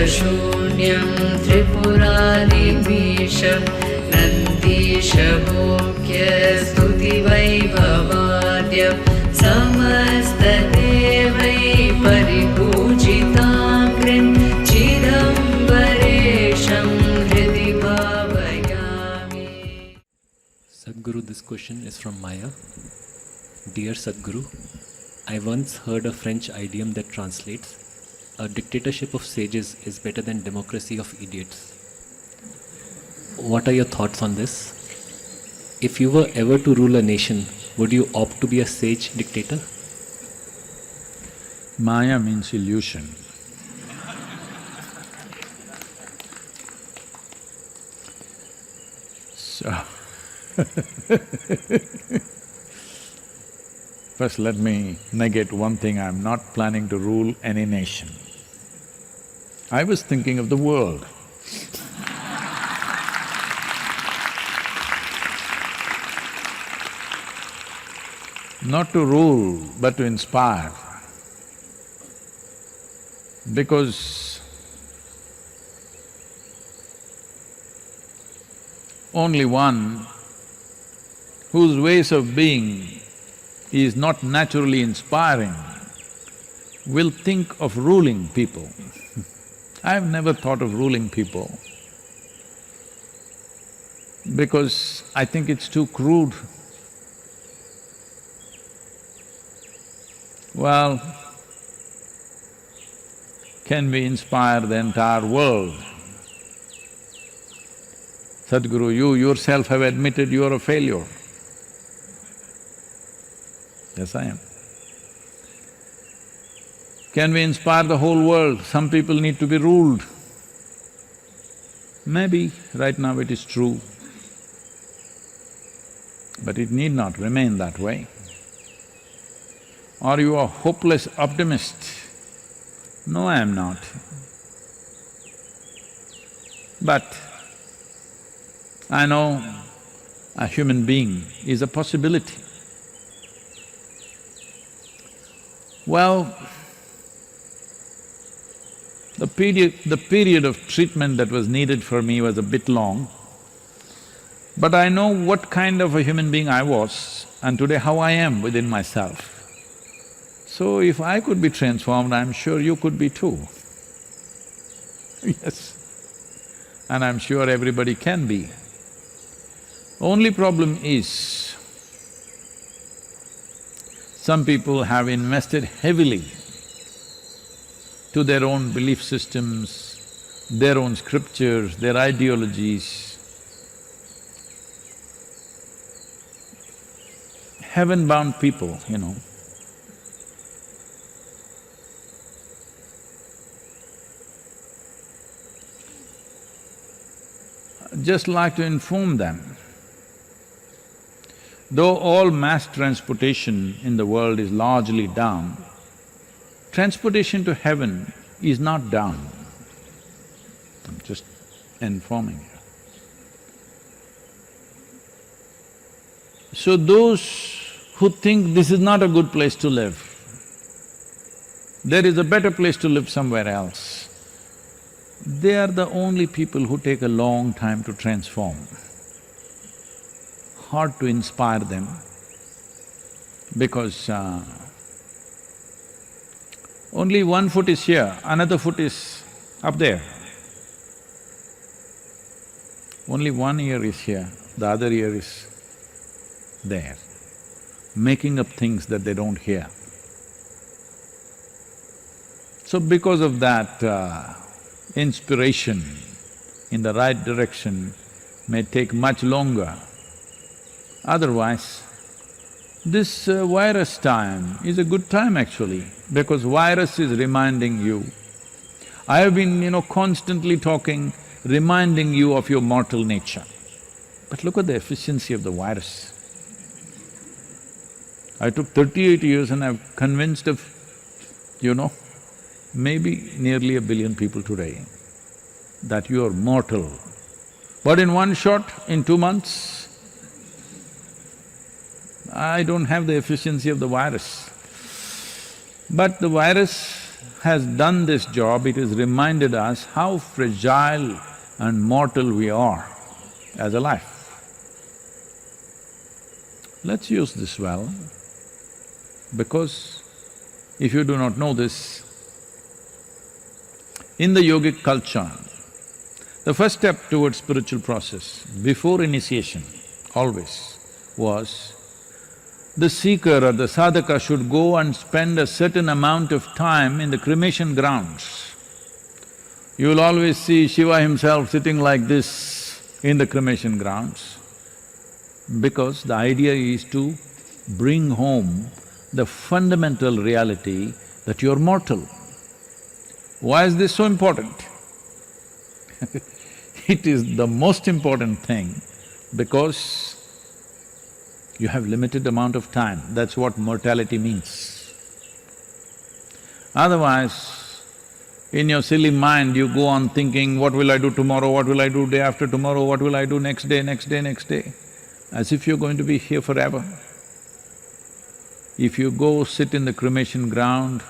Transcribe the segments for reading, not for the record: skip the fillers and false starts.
शून्यं त्रिपुरारिमीशं नन्दीशभोग्य स्तुतिवैभवाद्यं समस्तदेवै परिपूजिताग्र्यं चिदम्बरेशं हृदि भावयामि. Sadhguru, this question is from Maya. Dear Sadhguru, I once heard a French idiom that translates, a dictatorship of sages is better than democracy of idiots. What are your thoughts on this? If you were ever to rule a nation, would you opt to be a sage dictator? Maya means illusion. So, first let me negate one thing, I'm not planning to rule any nation. I was thinking of the world. Not to rule, but to inspire. Because only one whose ways of being is not naturally inspiring will think of ruling people. I've never thought of ruling people because I think it's too crude. Well, can we inspire the entire world? Sadhguru, you yourself have admitted you are a failure. Yes, I am. Can we inspire the whole world? Some people need to be ruled. Maybe right now it is true, but it need not remain that way. Are you a hopeless optimist? No, I am not. But I know a human being is a possibility. Well, the period of treatment that was needed for me was a bit long, but I know what kind of a human being I was and today how I am within myself. So if I could be transformed, I'm sure you could be too. Yes, and I'm sure everybody can be. Only problem is, some people have invested heavily to their own belief systems, their own scriptures, their ideologies. Heaven-bound people, you know. Just like to inform them, though all mass transportation in the world is largely down, transportation to heaven is not down. I'm just informing you. So those who think this is not a good place to live, there is a better place to live somewhere else, they are the only people who take a long time to transform. Hard to inspire them because only one foot is here, another foot is up there. Only one ear is here, the other ear is there, making up things that they don't hear. So because of that, inspiration in the right direction may take much longer. Otherwise, this virus time is a good time actually, because virus is reminding you. I have been, constantly talking, reminding you of your mortal nature. But look at the efficiency of the virus. I took 38 years and I've convinced of, maybe nearly 1 billion people today that you are mortal. But in one shot, in 2 months, I don't have the efficiency of the virus. But the virus has done this job, it has reminded us how fragile and mortal we are as a life. Let's use this well, because if you do not know this, in the yogic culture, the first step towards spiritual process, before initiation, always, was the seeker or the sadhaka should go and spend a certain amount of time in the cremation grounds. You will always see Shiva himself sitting like this in the cremation grounds, because the idea is to bring home the fundamental reality that you're mortal. Why is this so important? It is the most important thing because you have limited amount of time, that's what mortality means. Otherwise, in your silly mind you go on thinking, what will I do tomorrow, what will I do day after tomorrow, what will I do next day, next day, next day, as if you're going to be here forever. If you go sit in the cremation ground,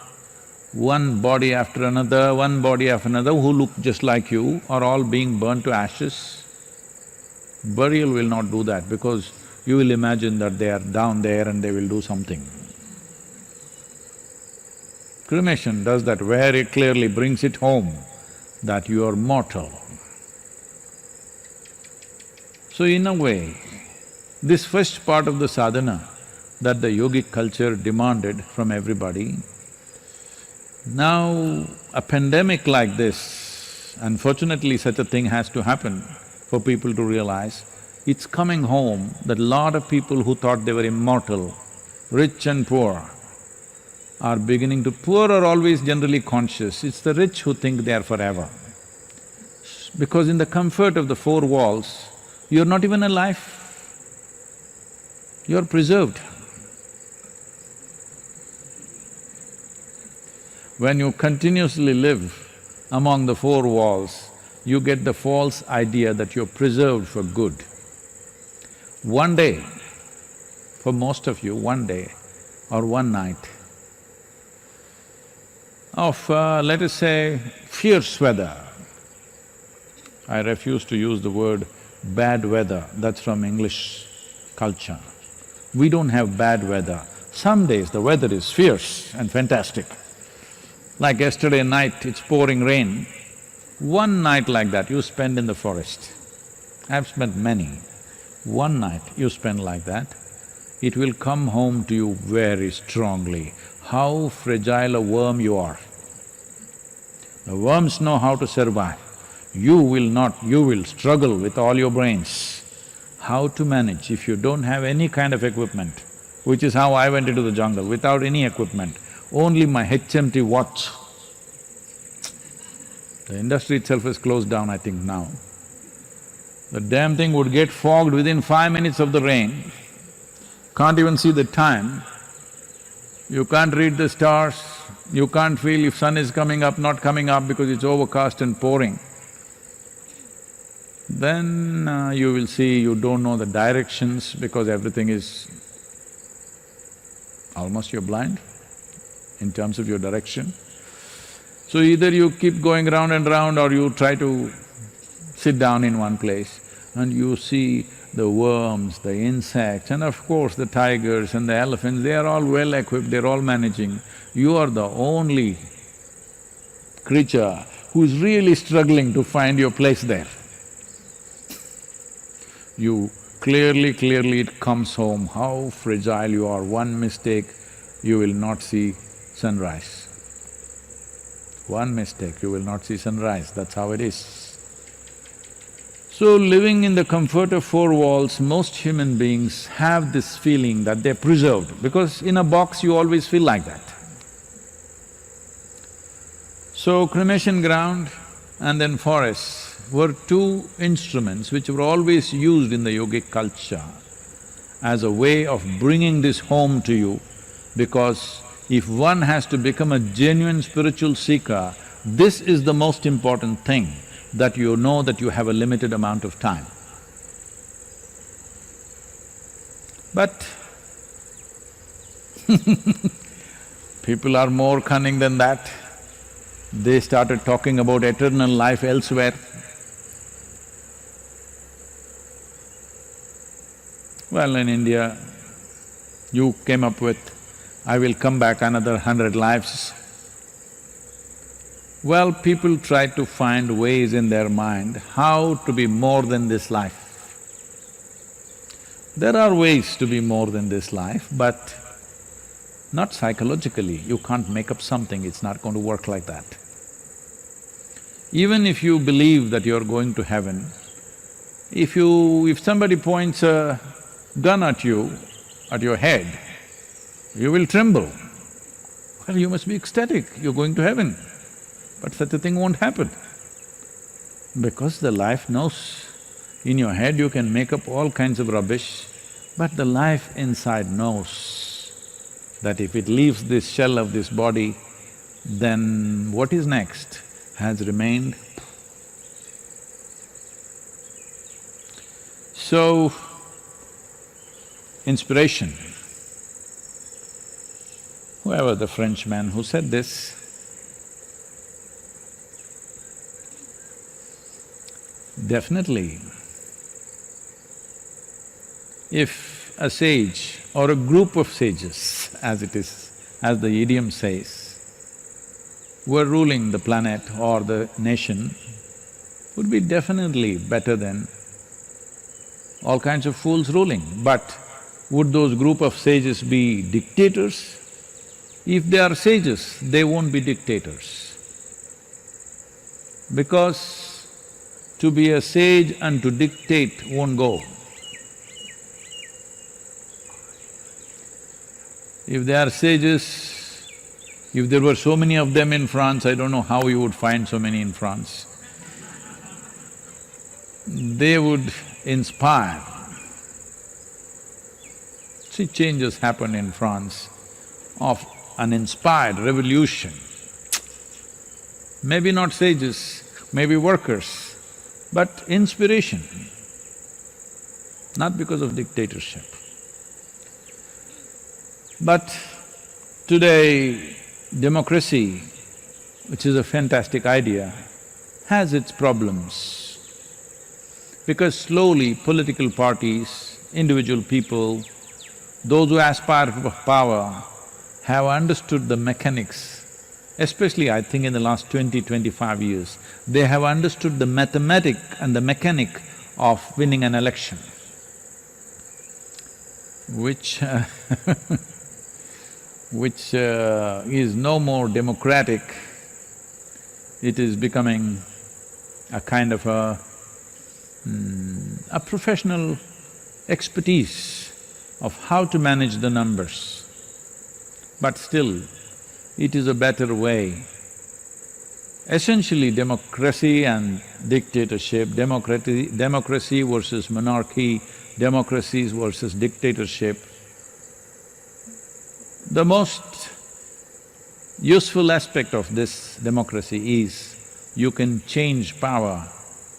one body after another, who look just like you are all being burnt to ashes. Burial will not do that because you will imagine that they are down there and they will do something. Cremation does that very clearly, brings it home that you are mortal. So in a way, this first part of the sadhana that the yogic culture demanded from everybody, now a pandemic like this, unfortunately such a thing has to happen for people to realize, it's coming home that a lot of people who thought they were immortal, rich and poor, are beginning to… Poor are always generally conscious, it's the rich who think they are forever. Because in the comfort of the four walls, you're not even alive, you're preserved. When you continuously live among the four walls, you get the false idea that you're preserved for good. One day, for most of you, one day or one night of, let us say, fierce weather. I refuse to use the word bad weather, that's from English culture. We don't have bad weather. Some days the weather is fierce and fantastic. Like yesterday night, it's pouring rain. One night like that you spend in the forest. I've spent many. One night you spend like that, it will come home to you very strongly how fragile a worm you are. The worms know how to survive. You will not, you will struggle with all your brains. How to manage if you don't have any kind of equipment, which is how I went into the jungle, without any equipment, only my HMT watch. The industry itself is closed down, I think, now. The damn thing would get fogged within 5 minutes of the rain, can't even see the time, you can't read the stars, you can't feel if sun is coming up, not coming up because it's overcast and pouring. Then you will see you don't know the directions because everything is… almost you're blind in terms of your direction. So either you keep going round and round or you try to sit down in one place and you see the worms, the insects and of course the tigers and the elephants, they are all well equipped, they're all managing. You are the only creature who's really struggling to find your place there. You clearly it comes home how fragile you are. One mistake, you will not see sunrise. One mistake, you will not see sunrise, that's how it is. So living in the comfort of four walls, most human beings have this feeling that they're preserved, because in a box you always feel like that. So cremation ground and then forests were two instruments which were always used in the yogic culture as a way of bringing this home to you, because if one has to become a genuine spiritual seeker, this is the most important thing, that you know that you have a limited amount of time. But people are more cunning than that. They started talking about eternal life elsewhere. Well, in India, you came up with, I will come back another 100 lives. Well, people try to find ways in their mind how to be more than this life. There are ways to be more than this life, but not psychologically. You can't make up something, it's not going to work like that. Even if you believe that you're going to heaven, if somebody points a gun at you, at your head, you will tremble. Well, you must be ecstatic, you're going to heaven. But such a thing won't happen. Because the life knows. In your head you can make up all kinds of rubbish, but the life inside knows that if it leaves this shell of this body, then what is next has remained. So, inspiration. Whoever the Frenchman who said this, definitely, if a sage or a group of sages, as it is, as the idiom says, were ruling the planet or the nation, would be definitely better than all kinds of fools ruling. But would those group of sages be dictators? If they are sages, they won't be dictators. Because to be a sage and to dictate won't go. If they are sages, if there were so many of them in France, I don't know how you would find so many in France. They would inspire. See, changes happen in France of an inspired revolution. Maybe not sages, maybe workers, but inspiration, not because of dictatorship. But today, democracy, which is a fantastic idea, has its problems. Because slowly political parties, individual people, those who aspire for power have understood the mechanics, especially I think in the last 20-25 years, they have understood the mathematic and the mechanic of winning an election, which which is no more democratic. It is becoming a kind of a professional expertise of how to manage the numbers. But still, it is a better way. Essentially, democracy and dictatorship, democracy versus monarchy, democracies versus dictatorship. The most useful aspect of this democracy is you can change power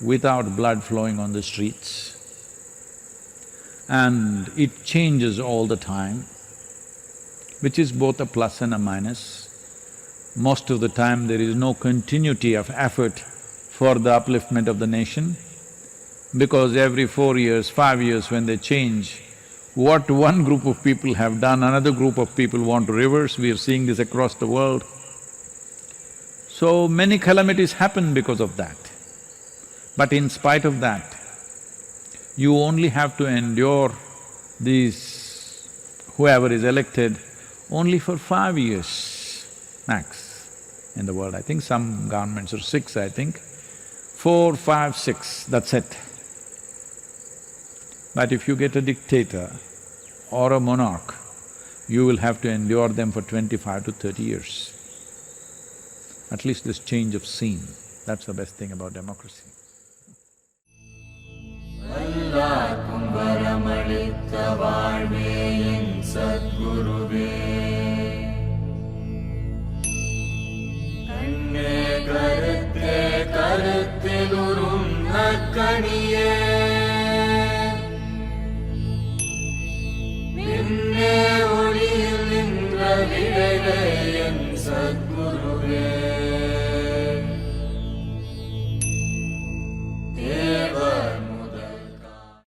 without blood flowing on the streets. And it changes all the time, which is both a plus and a minus. Most of the time there is no continuity of effort for the upliftment of the nation, because every 4 years, 5 years when they change, what one group of people have done, another group of people want to reverse. We are seeing this across the world. So many calamities happen because of that. But in spite of that, you only have to endure these… whoever is elected only for 5 years max in the world. I think some governments are 6, I think. 4, 5, 6, that's it. But if you get a dictator or a monarch, you will have to endure them for 25 to 30 years. At least this change of scene, that's the best thing about democracy. அல்லாக்கும் வரமளித்த வாழ்வே என் சத்குருவே கண்ணே கருத்தே கருத்திலுறும் நற்கனியே விண்ணே ஒளியில் நின்ற விளைவே என் சத்குருவே